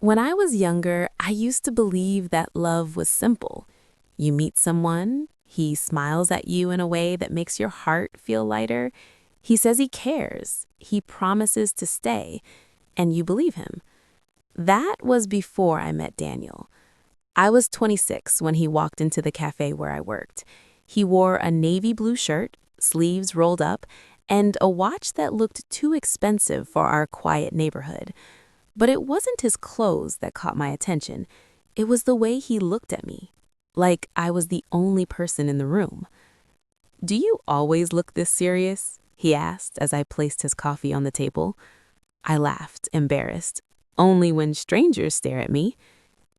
When I was younger, I used to believe that love was simple. You meet someone, he smiles at you in a way that makes your heart feel lighter. He says he cares, he promises to stay, and you believe him. That was before I met Daniel. I was 26 when he walked into the cafe where I worked. He wore a navy blue shirt, sleeves rolled up, and a watch that looked too expensive for our quiet neighborhood. But it wasn't his clothes that caught my attention. It was the way he looked at me, like I was the only person in the room. "Do you always look this serious?" he asked as I placed his coffee on the table. I laughed, embarrassed. "Only when strangers stare at me."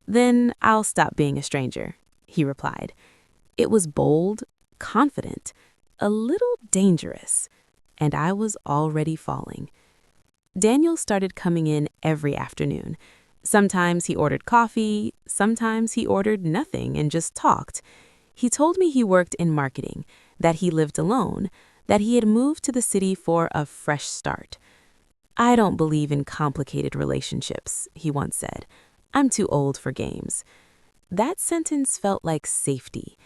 "Then I'll stop being a stranger," he replied. It was bold, confident, a little dangerous, and I was already falling. Daniel started coming in every afternoon. Sometimes he ordered coffee, sometimes he ordered nothing and just talked. He told me he worked in marketing, that he lived alone, that he had moved to the city for a fresh start. "I don't believe in complicated relationships," he once said. "I'm too old for games." That sentence felt like safety.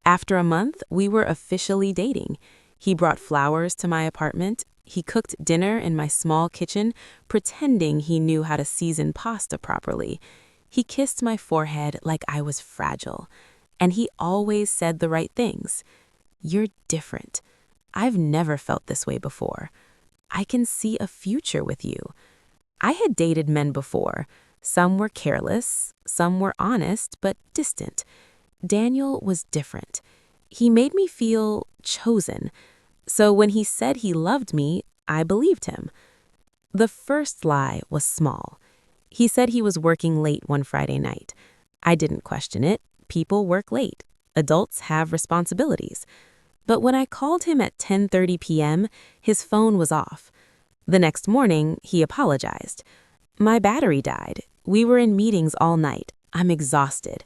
After a month, we were officially dating. He brought flowers to my apartment. He cooked dinner in my small kitchen, pretending he knew how to season pasta properly. He kissed my forehead like I was fragile. And he always said the right things. "You're different. I've never felt this way before. I can see a future with you." I had dated men before. Some were careless, some were honest but distant. Daniel was different. He made me feel chosen. So when he said he loved me, I believed him. The first lie was small. He said he was working late one Friday night. I didn't question it. People work late. Adults have responsibilities. But when I called him at 10:30 p.m., his phone was off. The next morning, he apologized. "My battery died. We were in meetings all night. I'm exhausted."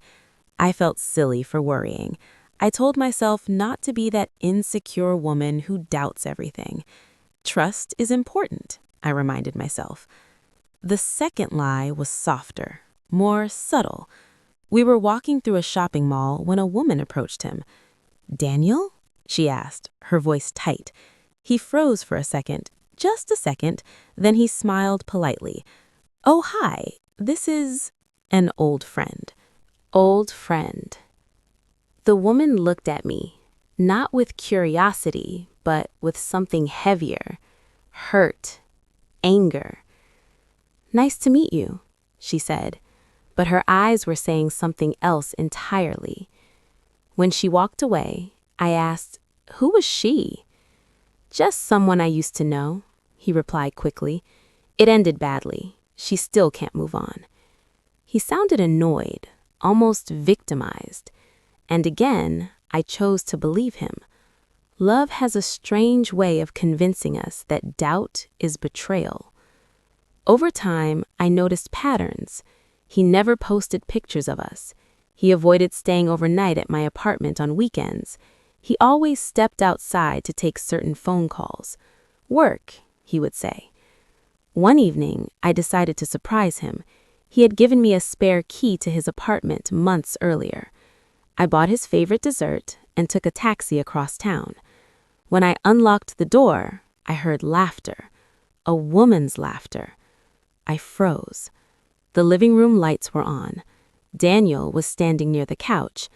I felt silly for worrying. I told myself not to be that insecure woman who doubts everything. Trust is important, I reminded myself. The second lie was softer, more subtle. We were walking through a shopping mall when a woman approached him. "Daniel?" she asked, her voice tight. He froze for a second, just a second, then he smiled politely. "Oh, hi, this is an old friend." Old friend. The woman looked at me, not with curiosity, but with something heavier, hurt, anger. "Nice to meet you," she said, but her eyes were saying something else entirely. When she walked away, I asked, "Who was she?" "Just someone I used to know," he replied quickly. "It ended badly. She still can't move on." He sounded annoyed, almost victimized. And again, I chose to believe him. Love has a strange way of convincing us that doubt is betrayal. Over time, I noticed patterns. He never posted pictures of us. He avoided staying overnight at my apartment on weekends. He always stepped outside to take certain phone calls. "Work," he would say. One evening, I decided to surprise him. He had given me a spare key to his apartment months earlier. I bought his favorite dessert and took a taxi across town. When I unlocked the door, I heard laughter, a woman's laughter. I froze. The living room lights were on. Daniel was standing near the couch,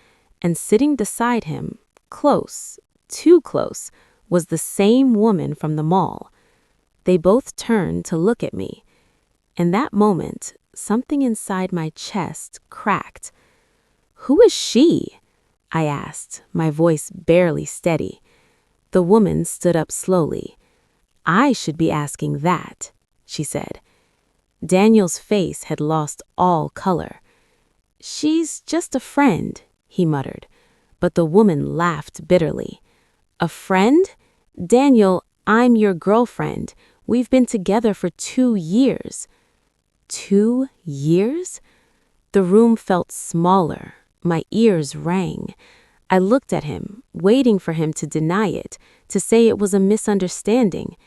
and sitting beside him, close, too close, was the same woman from the mall. They both turned to look at me. In that moment, something inside my chest cracked. "Who is she?" I asked, my voice barely steady. The woman stood up slowly. "I should be asking that," she said. Daniel's face had lost all color. "She's just a friend," he muttered, but the woman laughed bitterly. "A friend? Daniel, I'm your girlfriend. We've been together for 2 years." 2 years? The room felt smaller. My ears rang. I looked at him, waiting for him to deny it, to say it was a misunderstanding.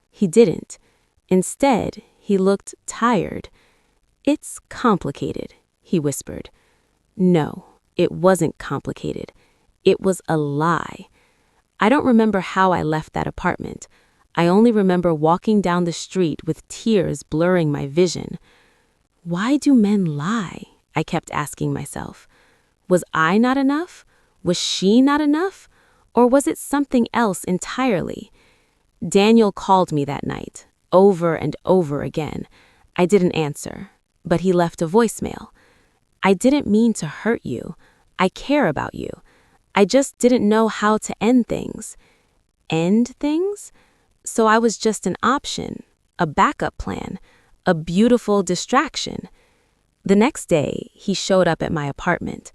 He didn't. Instead, he looked tired. It's complicated, he whispered. No, it wasn't complicated. It was a lie. I don't remember how I left that apartment. I only remember walking down the street with tears blurring my vision. Why do men lie? I kept asking myself. Was I not enough? Was she not enough? Or was it something else entirely? Daniel called me that night, over and over again. I didn't answer, but he left a voicemail. I didn't mean to hurt you. I care about you. I just didn't know how to end things. End things? So I was just an option, a backup plan, a beautiful distraction. The next day, he showed up at my apartment.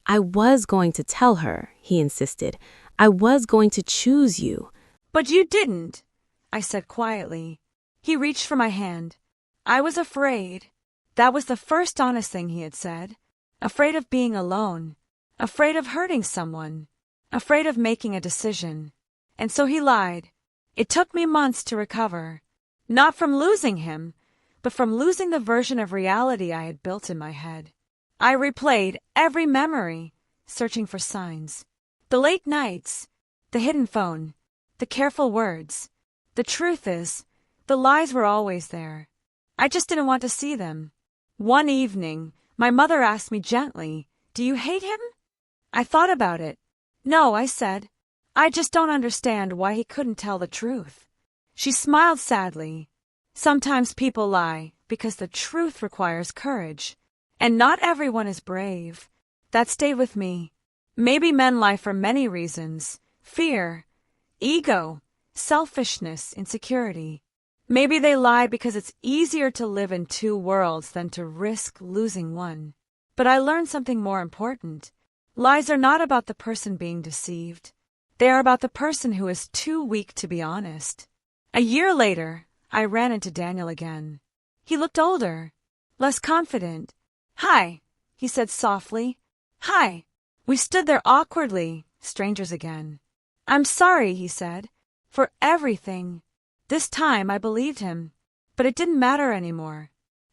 I was going to tell her, he insisted. I was going to choose you. But you didn't, I said quietly. He reached for my hand. I was afraid. That was the first honest thing he had said. Afraid of being alone. Afraid of hurting someone. Afraid of making a decision. And so he lied. It took me months to recover. Not from losing him, but from losing the version of reality I had built in my head. I replayed every memory, searching for signs. The late nights, the hidden phone, the careful words. The truth is, the lies were always there. I just didn't want to see them. One evening, my mother asked me gently, "Do you hate him?" I thought about it. "No," I said. "I just don't understand why he couldn't tell the truth." She smiled sadly. Sometimes people lie because the truth requires courage. And not everyone is brave. That stayed with me. Maybe men lie for many reasons. Fear, ego, selfishness, insecurity. Maybe they lie because it's easier to live in two worlds than to risk losing one. But I learned something more important. Lies are not about the person being deceived. They are about the person who is too weak to be honest. A year later, I ran into Daniel again. He looked older, less confident. "Hi," he said softly. "Hi." We stood there awkwardly, strangers again. "I'm sorry," he said, "for everything." This time I believed him, but it didn't matter anymore.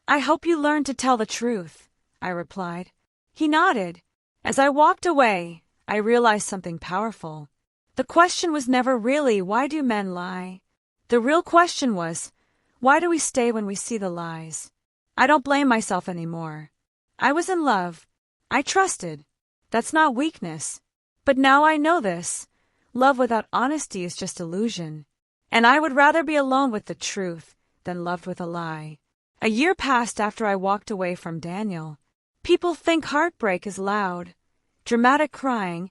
"I hope you learn to tell the truth," I replied. He nodded. As I walked away, I realized something powerful. The question was never really, why do men lie? The real question was, why do we stay when we see the lies? I don't blame myself anymore. I was in love. I trusted. That's not weakness. But now I know this. Love without honesty is just illusion. And I would rather be alone with the truth than loved with a lie. A year passed after I walked away from Daniel. People think heartbreak is loud. Dramatic crying,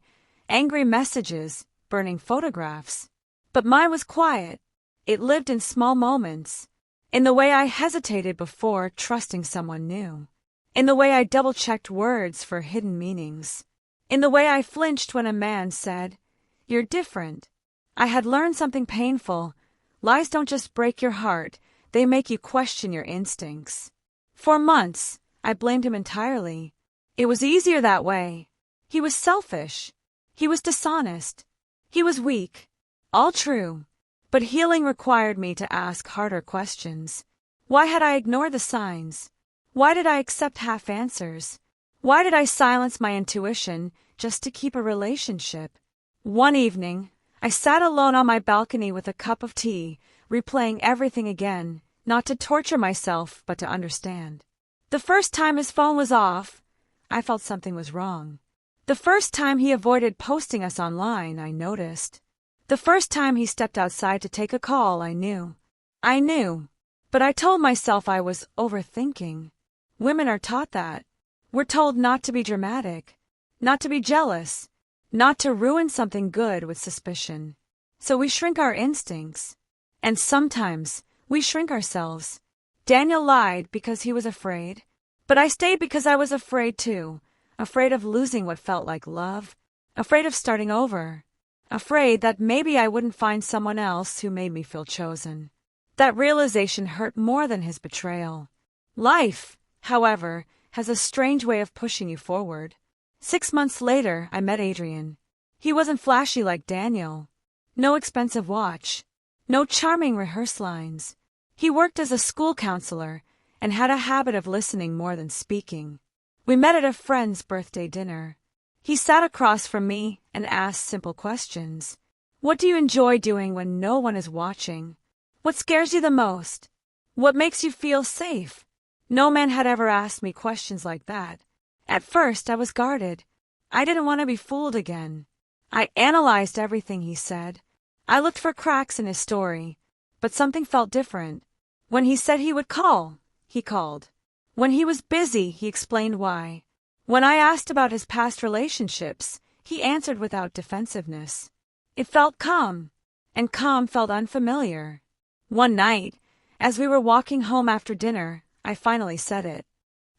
angry messages, burning photographs. But mine was quiet. It lived in small moments. In the way I hesitated before trusting someone new. In the way I double-checked words for hidden meanings. In the way I flinched when a man said, "You're different." I had learned something painful. Lies don't just break your heart, they make you question your instincts. For months, I blamed him entirely. It was easier that way. He was selfish. He was dishonest. He was weak. All true. But healing required me to ask harder questions. Why had I ignored the signs? Why did I accept half answers? Why did I silence my intuition just to keep a relationship? One evening, I sat alone on my balcony with a cup of tea, replaying everything again, not to torture myself, but to understand. The first time his phone was off, I felt something was wrong. The first time he avoided posting us online, I noticed. The first time he stepped outside to take a call, I knew. I knew. But I told myself I was overthinking. Women are taught that. We're told not to be dramatic, not to be jealous, not to ruin something good with suspicion. So we shrink our instincts. And sometimes we shrink ourselves. Daniel lied because he was afraid. But I stayed because I was afraid too. Afraid of losing what felt like love. Afraid of starting over. Afraid that maybe I wouldn't find someone else who made me feel chosen. That realization hurt more than his betrayal. Life, however, has a strange way of pushing you forward. 6 months later, I met Adrian. He wasn't flashy like Daniel. No expensive watch. No charming rehearse lines. He worked as a school counselor, and had a habit of listening more than speaking. We met at a friend's birthday dinner. He sat across from me and asked simple questions. What do you enjoy doing when no one is watching? What scares you the most? What makes you feel safe? No man had ever asked me questions like that. At first, I was guarded. I didn't want to be fooled again. I analyzed everything he said. I looked for cracks in his story, but something felt different. When he said he would call, he called. When he was busy, he explained why. When I asked about his past relationships, he answered without defensiveness. It felt calm, and calm felt unfamiliar. One night, as we were walking home after dinner, I finally said it.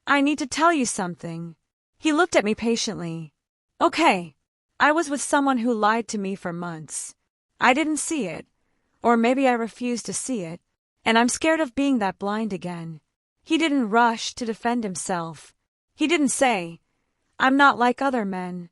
I need to tell you something. He looked at me patiently. Okay, I was with someone who lied to me for months. I didn't see it, or maybe I refused to see it, and I'm scared of being that blind again. He didn't rush to defend himself. He didn't say, I'm not like other men.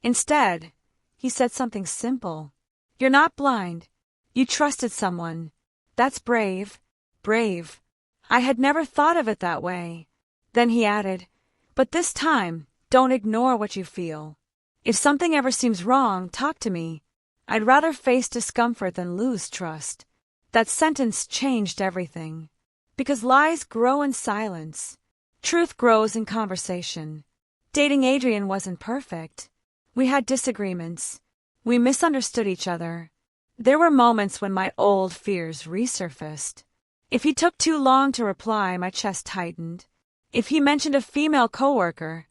Instead, he said something simple. You're not blind. You trusted someone. That's brave. Brave. I had never thought of it that way. Then he added, but this time, don't ignore what you feel. If something ever seems wrong, talk to me. I'd rather face discomfort than lose trust. That sentence changed everything. Because lies grow in silence. Truth grows in conversation. Dating Adrian wasn't perfect. We had disagreements. We misunderstood each other. There were moments when my old fears resurfaced. If he took too long to reply, my chest tightened. If he mentioned a female coworker,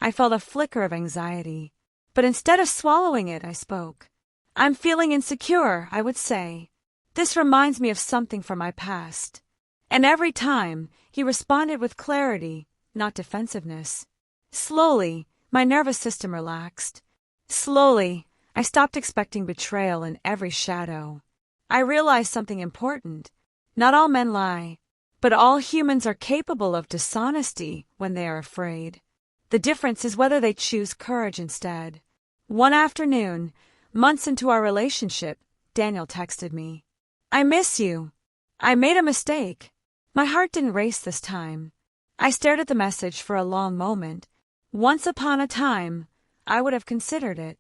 I felt a flicker of anxiety. But instead of swallowing it, I spoke. I'm feeling insecure, I would say. This reminds me of something from my past. And every time, he responded with clarity, not defensiveness. Slowly, my nervous system relaxed. Slowly, I stopped expecting betrayal in every shadow. I realized something important. Not all men lie, but all humans are capable of dishonesty when they are afraid. The difference is whether they choose courage instead. One afternoon, months into our relationship, Daniel texted me. I miss you. I made a mistake. My heart didn't race this time. I stared at the message for a long moment. Once upon a time, I would have considered it.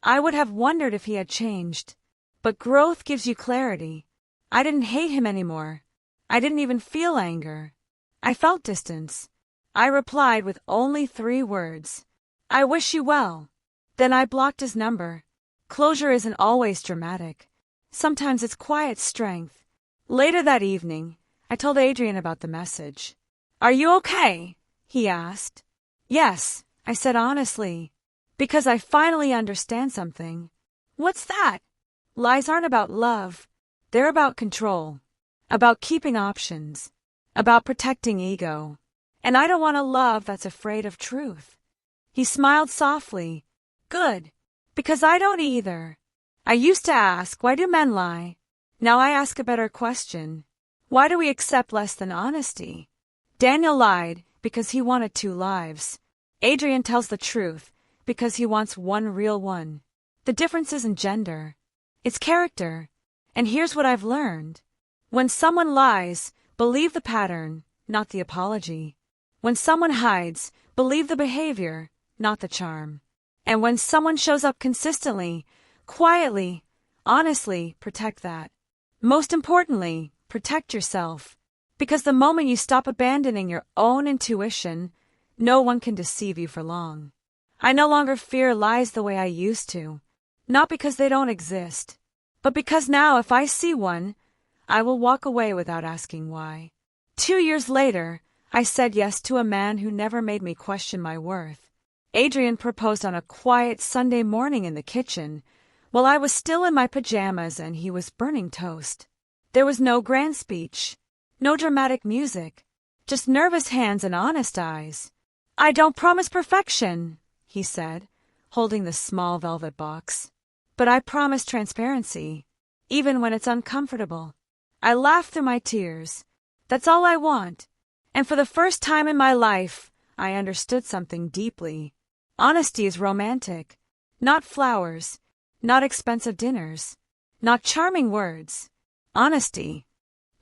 I would have wondered if he had changed. But growth gives you clarity. I didn't hate him anymore. I didn't even feel anger. I felt distance. I replied with only 3 words. I wish you well. Then I blocked his number. Closure isn't always dramatic. Sometimes it's quiet strength. Later that evening, I told Adrian about the message. Are you okay? He asked. Yes, I said honestly. Because I finally understand something. What's that? Lies aren't about love. They're about control. About keeping options. About protecting ego. And I don't want a love that's afraid of truth. He smiled softly. Good. Because I don't either. I used to ask, why do men lie? Now I ask a better question. Why do we accept less than honesty? Daniel lied because he wanted 2 lives. Adrian tells the truth because he wants one real one. The difference isn't gender. It's character. And here's what I've learned. When someone lies, believe the pattern, not the apology. When someone hides, believe the behavior, not the charm. And when someone shows up consistently, quietly, honestly, protect that. Most importantly, protect yourself. Because the moment you stop abandoning your own intuition, no one can deceive you for long. I no longer fear lies the way I used to. Not because they don't exist, but because now if I see one, I will walk away without asking why. 2 years later, I said yes to a man who never made me question my worth. Adrian proposed on a quiet Sunday morning in the kitchen, while I was still in my pajamas and he was burning toast. There was no grand speech, no dramatic music, just nervous hands and honest eyes. I don't promise perfection, he said, holding the small velvet box. But I promise transparency, even when it's uncomfortable. I laughed through my tears. That's all I want. And for the first time in my life, I understood something deeply. Honesty is romantic. Not flowers, not expensive dinners, not charming words. Honesty.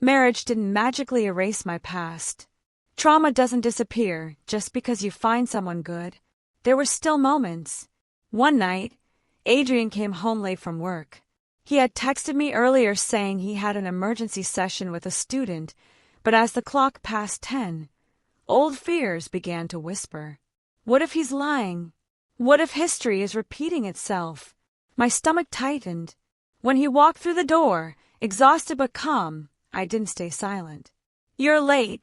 Marriage didn't magically erase my past. Trauma doesn't disappear just because you find someone good. There were still moments. One night, Adrian came home late from work. He had texted me earlier saying he had an emergency session with a student, but as the clock passed 10, old fears began to whisper. What if he's lying? What if history is repeating itself? My stomach tightened. When he walked through the door, exhausted but calm, I didn't stay silent. You're late,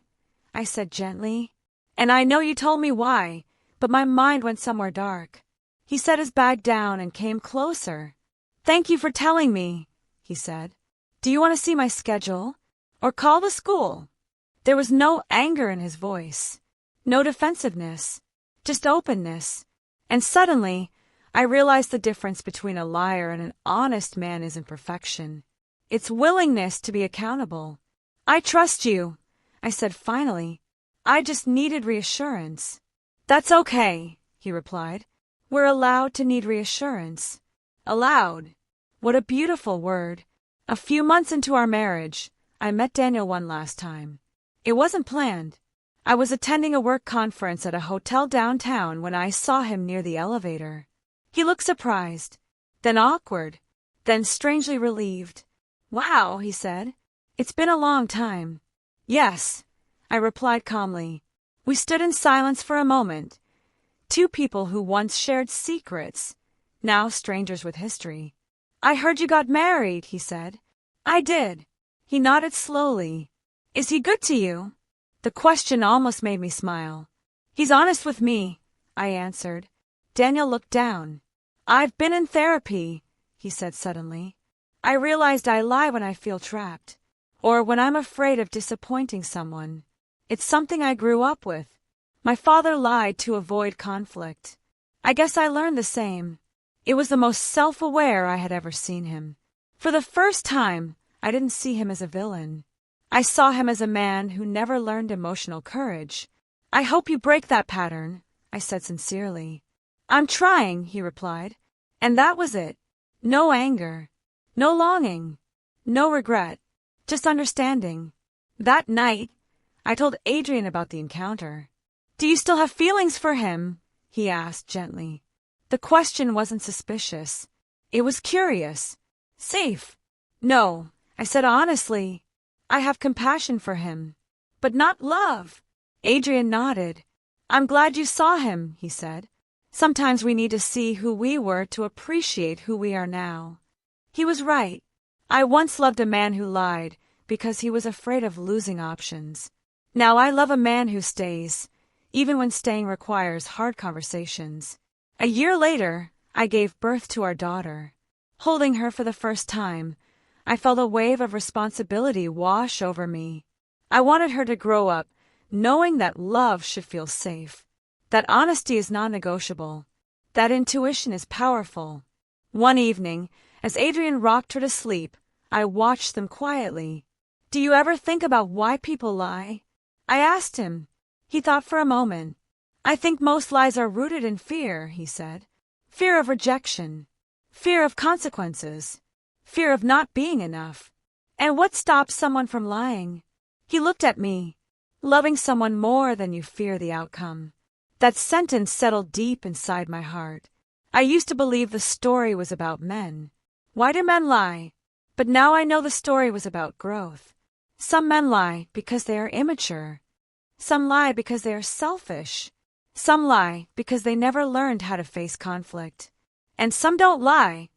I said gently. And I know you told me why, but my mind went somewhere dark. He set his bag down and came closer. Thank you for telling me, he said. Do you want to see my schedule? Or call the school? There was no anger in his voice, no defensiveness, just openness. And suddenly, I realized the difference between a liar and an honest man isn't perfection. It's willingness to be accountable. I trust you, I said finally. I just needed reassurance. That's okay, he replied. We're allowed to need reassurance. Allowed. What a beautiful word. A few months into our marriage, I met Daniel one last time. It wasn't planned. I was attending a work conference at a hotel downtown when I saw him near the elevator. He looked surprised, then awkward, then strangely relieved. Wow, he said. It's been a long time. Yes, I replied calmly. We stood in silence for a moment. Two people who once shared secrets, now strangers with history. I heard you got married, he said. I did. He nodded slowly. Is he good to you? The question almost made me smile. He's honest with me, I answered. Daniel looked down. I've been in therapy, he said suddenly. I realized I lie when I feel trapped, or when I'm afraid of disappointing someone. It's something I grew up with. My father lied to avoid conflict. I guess I learned the same. It was the most self-aware I had ever seen him. For the first time, I didn't see him as a villain. I saw him as a man who never learned emotional courage. I hope you break that pattern, I said sincerely. I'm trying, he replied. And that was it. No anger. No longing. No regret. Just understanding. That night, I told Adrian about the encounter. Do you still have feelings for him? He asked gently. The question wasn't suspicious. It was curious. Safe. No, I said honestly. I have compassion for him. But not love. Adrian nodded. I'm glad you saw him, he said. Sometimes we need to see who we were to appreciate who we are now. He was right. I once loved a man who lied because he was afraid of losing options. Now I love a man who stays, even when staying requires hard conversations. A year later, I gave birth to our daughter. Holding her for the first time, I felt a wave of responsibility wash over me. I wanted her to grow up knowing that love should feel safe, that honesty is non-negotiable, that intuition is powerful. One evening, as Adrian rocked her to sleep, I watched them quietly. Do you ever think about why people lie? I asked him. He thought for a moment. I think most lies are rooted in fear, he said. Fear of rejection. Fear of consequences. Fear of not being enough. And what stops someone from lying? He looked at me. Loving someone more than you fear the outcome. That sentence settled deep inside my heart. I used to believe the story was about men. Why do men lie? But now I know the story was about growth. Some men lie because they are immature. Some lie because they are selfish. Some lie because they never learned how to face conflict. And some don't lie,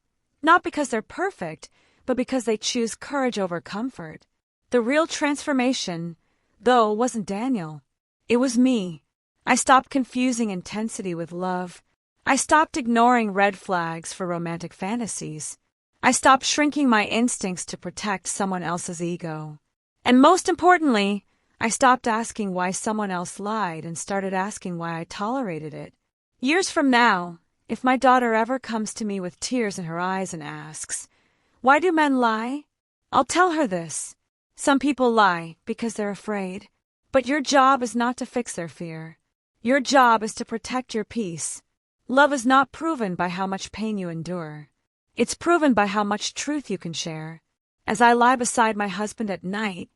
not because they're perfect, but because they choose courage over comfort. The real transformation, though, wasn't Daniel. It was me. I stopped confusing intensity with love. I stopped ignoring red flags for romantic fantasies. I stopped shrinking my instincts to protect someone else's ego. And most importantly, I stopped asking why someone else lied and started asking why I tolerated it. Years from now, if my daughter ever comes to me with tears in her eyes and asks, "Why do men lie?" I'll tell her this. Some people lie because they're afraid. But your job is not to fix their fear. Your job is to protect your peace. Love is not proven by how much pain you endure. It's proven by how much truth you can share. As I lie beside my husband at night,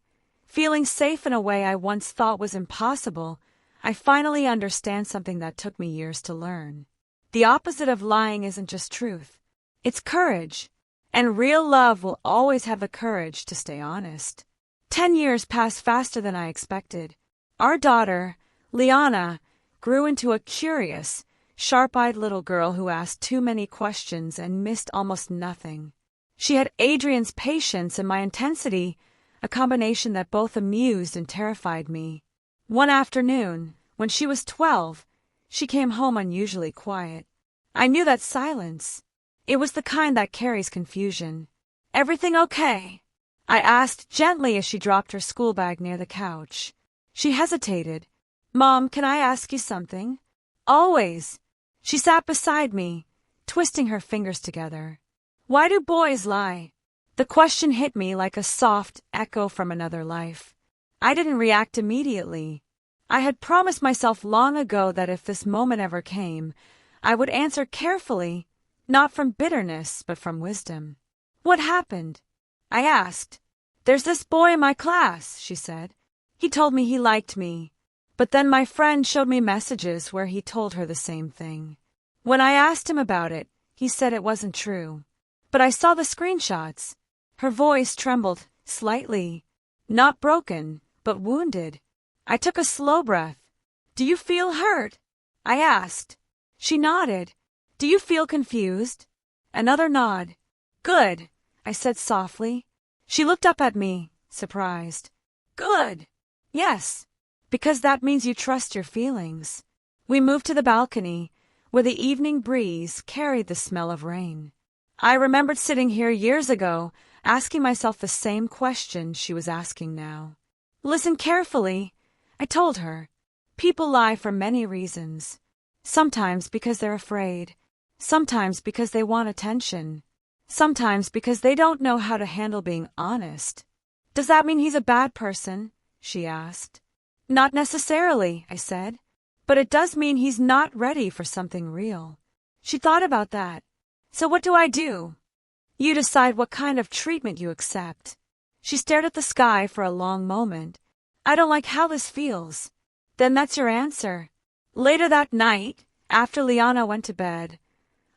Feeling safe in a way I once thought was impossible, I finally understand something that took me years to learn. The opposite of lying isn't just truth. It's courage. And real love will always have the courage to stay honest. 10 years passed faster than I expected. Our daughter, Liana, grew into a curious, sharp-eyed little girl who asked too many questions and missed almost nothing. She had Adrian's patience and my intensity, a combination that both amused and terrified me. One afternoon, when she was 12, she came home unusually quiet. I knew that silence. It was the kind that carries confusion. "Everything okay?" I asked gently as she dropped her school bag near the couch. She hesitated. "Mom, can I ask you something?" "Always." She sat beside me, twisting her fingers together. "Why do boys lie?" The question hit me like a soft echo from another life. I didn't react immediately. I had promised myself long ago that if this moment ever came, I would answer carefully, not from bitterness, but from wisdom. "What happened?" I asked. "There's this boy in my class," she said. "He told me he liked me. But then my friend showed me messages where he told her the same thing. When I asked him about it, he said it wasn't true. But I saw the screenshots." Her voice trembled slightly, not broken, but wounded. I took a slow breath. "Do you feel hurt?" I asked. She nodded. "Do you feel confused?" Another nod. "Good," I said softly. She looked up at me, surprised. "Good." "Yes, because that means you trust your feelings." We moved to the balcony, where the evening breeze carried the smell of rain. I remembered sitting here years ago, asking myself the same question she was asking now. "Listen carefully," I told her. "People lie for many reasons. Sometimes because they're afraid. Sometimes because they want attention. Sometimes because they don't know how to handle being honest." "Does that mean he's a bad person?" she asked. "Not necessarily," I said. "But it does mean he's not ready for something real." She thought about that. "So what do I do?" "You decide what kind of treatment you accept." She stared at the sky for a long moment. "I don't like how this feels." "Then that's your answer." Later that night, after Liana went to bed,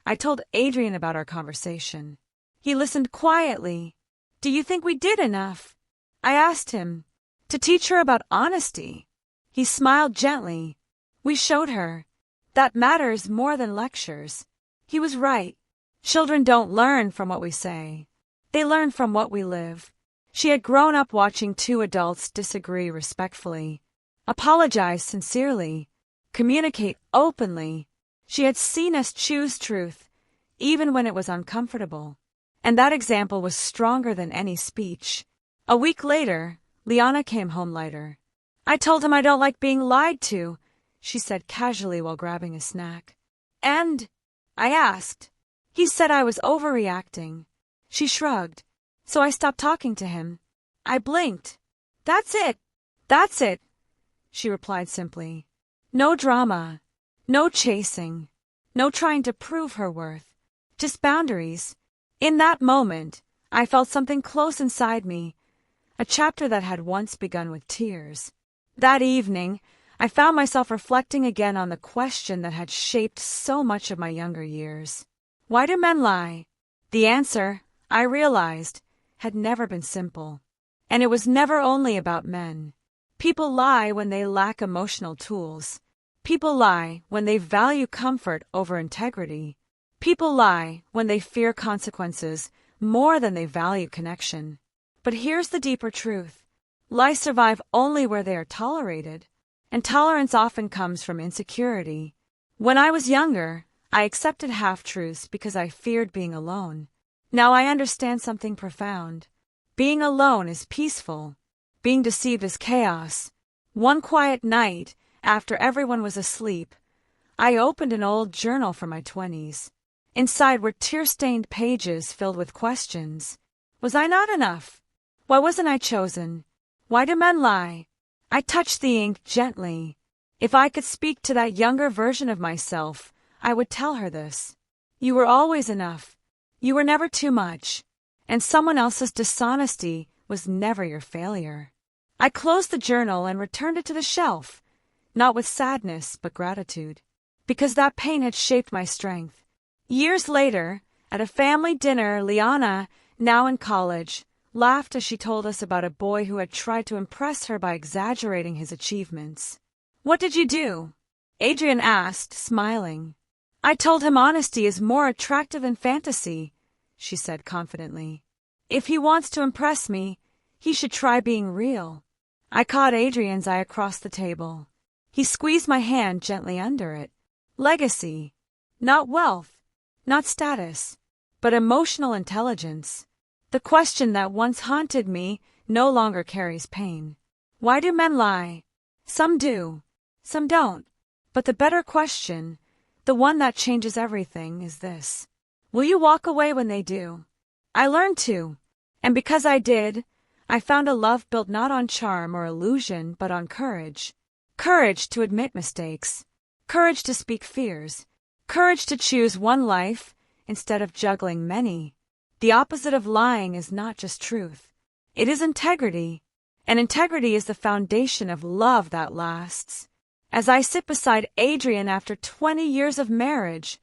I told Adrian about our conversation. He listened quietly. "Do you think we did enough?" I asked him. "To teach her about honesty." He smiled gently. "We showed her. That matters more than lectures." He was right. Children don't learn from what we say. They learn from what we live. She had grown up watching two adults disagree respectfully, apologize sincerely, communicate openly. She had seen us choose truth, even when it was uncomfortable. And that example was stronger than any speech. A week later, Liana came home lighter. "I told him I don't like being lied to," she said casually while grabbing a snack. "And?" I asked. "He said I was overreacting." She shrugged. "So I stopped talking to him." I blinked. "That's it. That's it," she replied simply. No drama. No chasing. No trying to prove her worth. Just boundaries. In that moment, I felt something close inside me, a chapter that had once begun with tears. That evening, I found myself reflecting again on the question that had shaped so much of my younger years. Why do men lie? The answer, I realized, had never been simple. And it was never only about men. People lie when they lack emotional tools. People lie when they value comfort over integrity. People lie when they fear consequences more than they value connection. But here's the deeper truth. Lies survive only where they are tolerated. And tolerance often comes from insecurity. When I was younger, I accepted half-truths because I feared being alone. Now I understand something profound. Being alone is peaceful. Being deceived is chaos. One quiet night, after everyone was asleep, I opened an old journal from my 20s. Inside were tear-stained pages filled with questions. Was I not enough? Why wasn't I chosen? Why do men lie? I touched the ink gently. If I could speak to that younger version of myself, I would tell her this. You were always enough. You were never too much. And someone else's dishonesty was never your failure. I closed the journal and returned it to the shelf, not with sadness but gratitude, because that pain had shaped my strength. Years later, at a family dinner, Liana, now in college, laughed as she told us about a boy who had tried to impress her by exaggerating his achievements. "What did you do?" Adrian asked, smiling. "I told him honesty is more attractive than fantasy," she said confidently. "If he wants to impress me, he should try being real." I caught Adrian's eye across the table. He squeezed my hand gently under it. Legacy. Not wealth, not status, but emotional intelligence. The question that once haunted me no longer carries pain. Why do men lie? Some do, some don't. But the better question, the one that changes everything, is this: will you walk away when they do? I learned to, and because I did, I found a love built not on charm or illusion, but on courage. Courage to admit mistakes. Courage to speak fears. Courage to choose one life instead of juggling many. The opposite of lying is not just truth. It is integrity. And integrity is the foundation of love that lasts. As I sit beside Adrian after 20 years of marriage,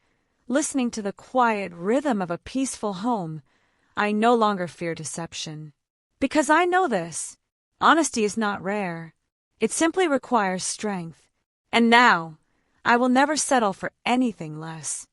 listening to the quiet rhythm of a peaceful home, I no longer fear deception. Because I know this: honesty is not rare. It simply requires strength. And now, I will never settle for anything less.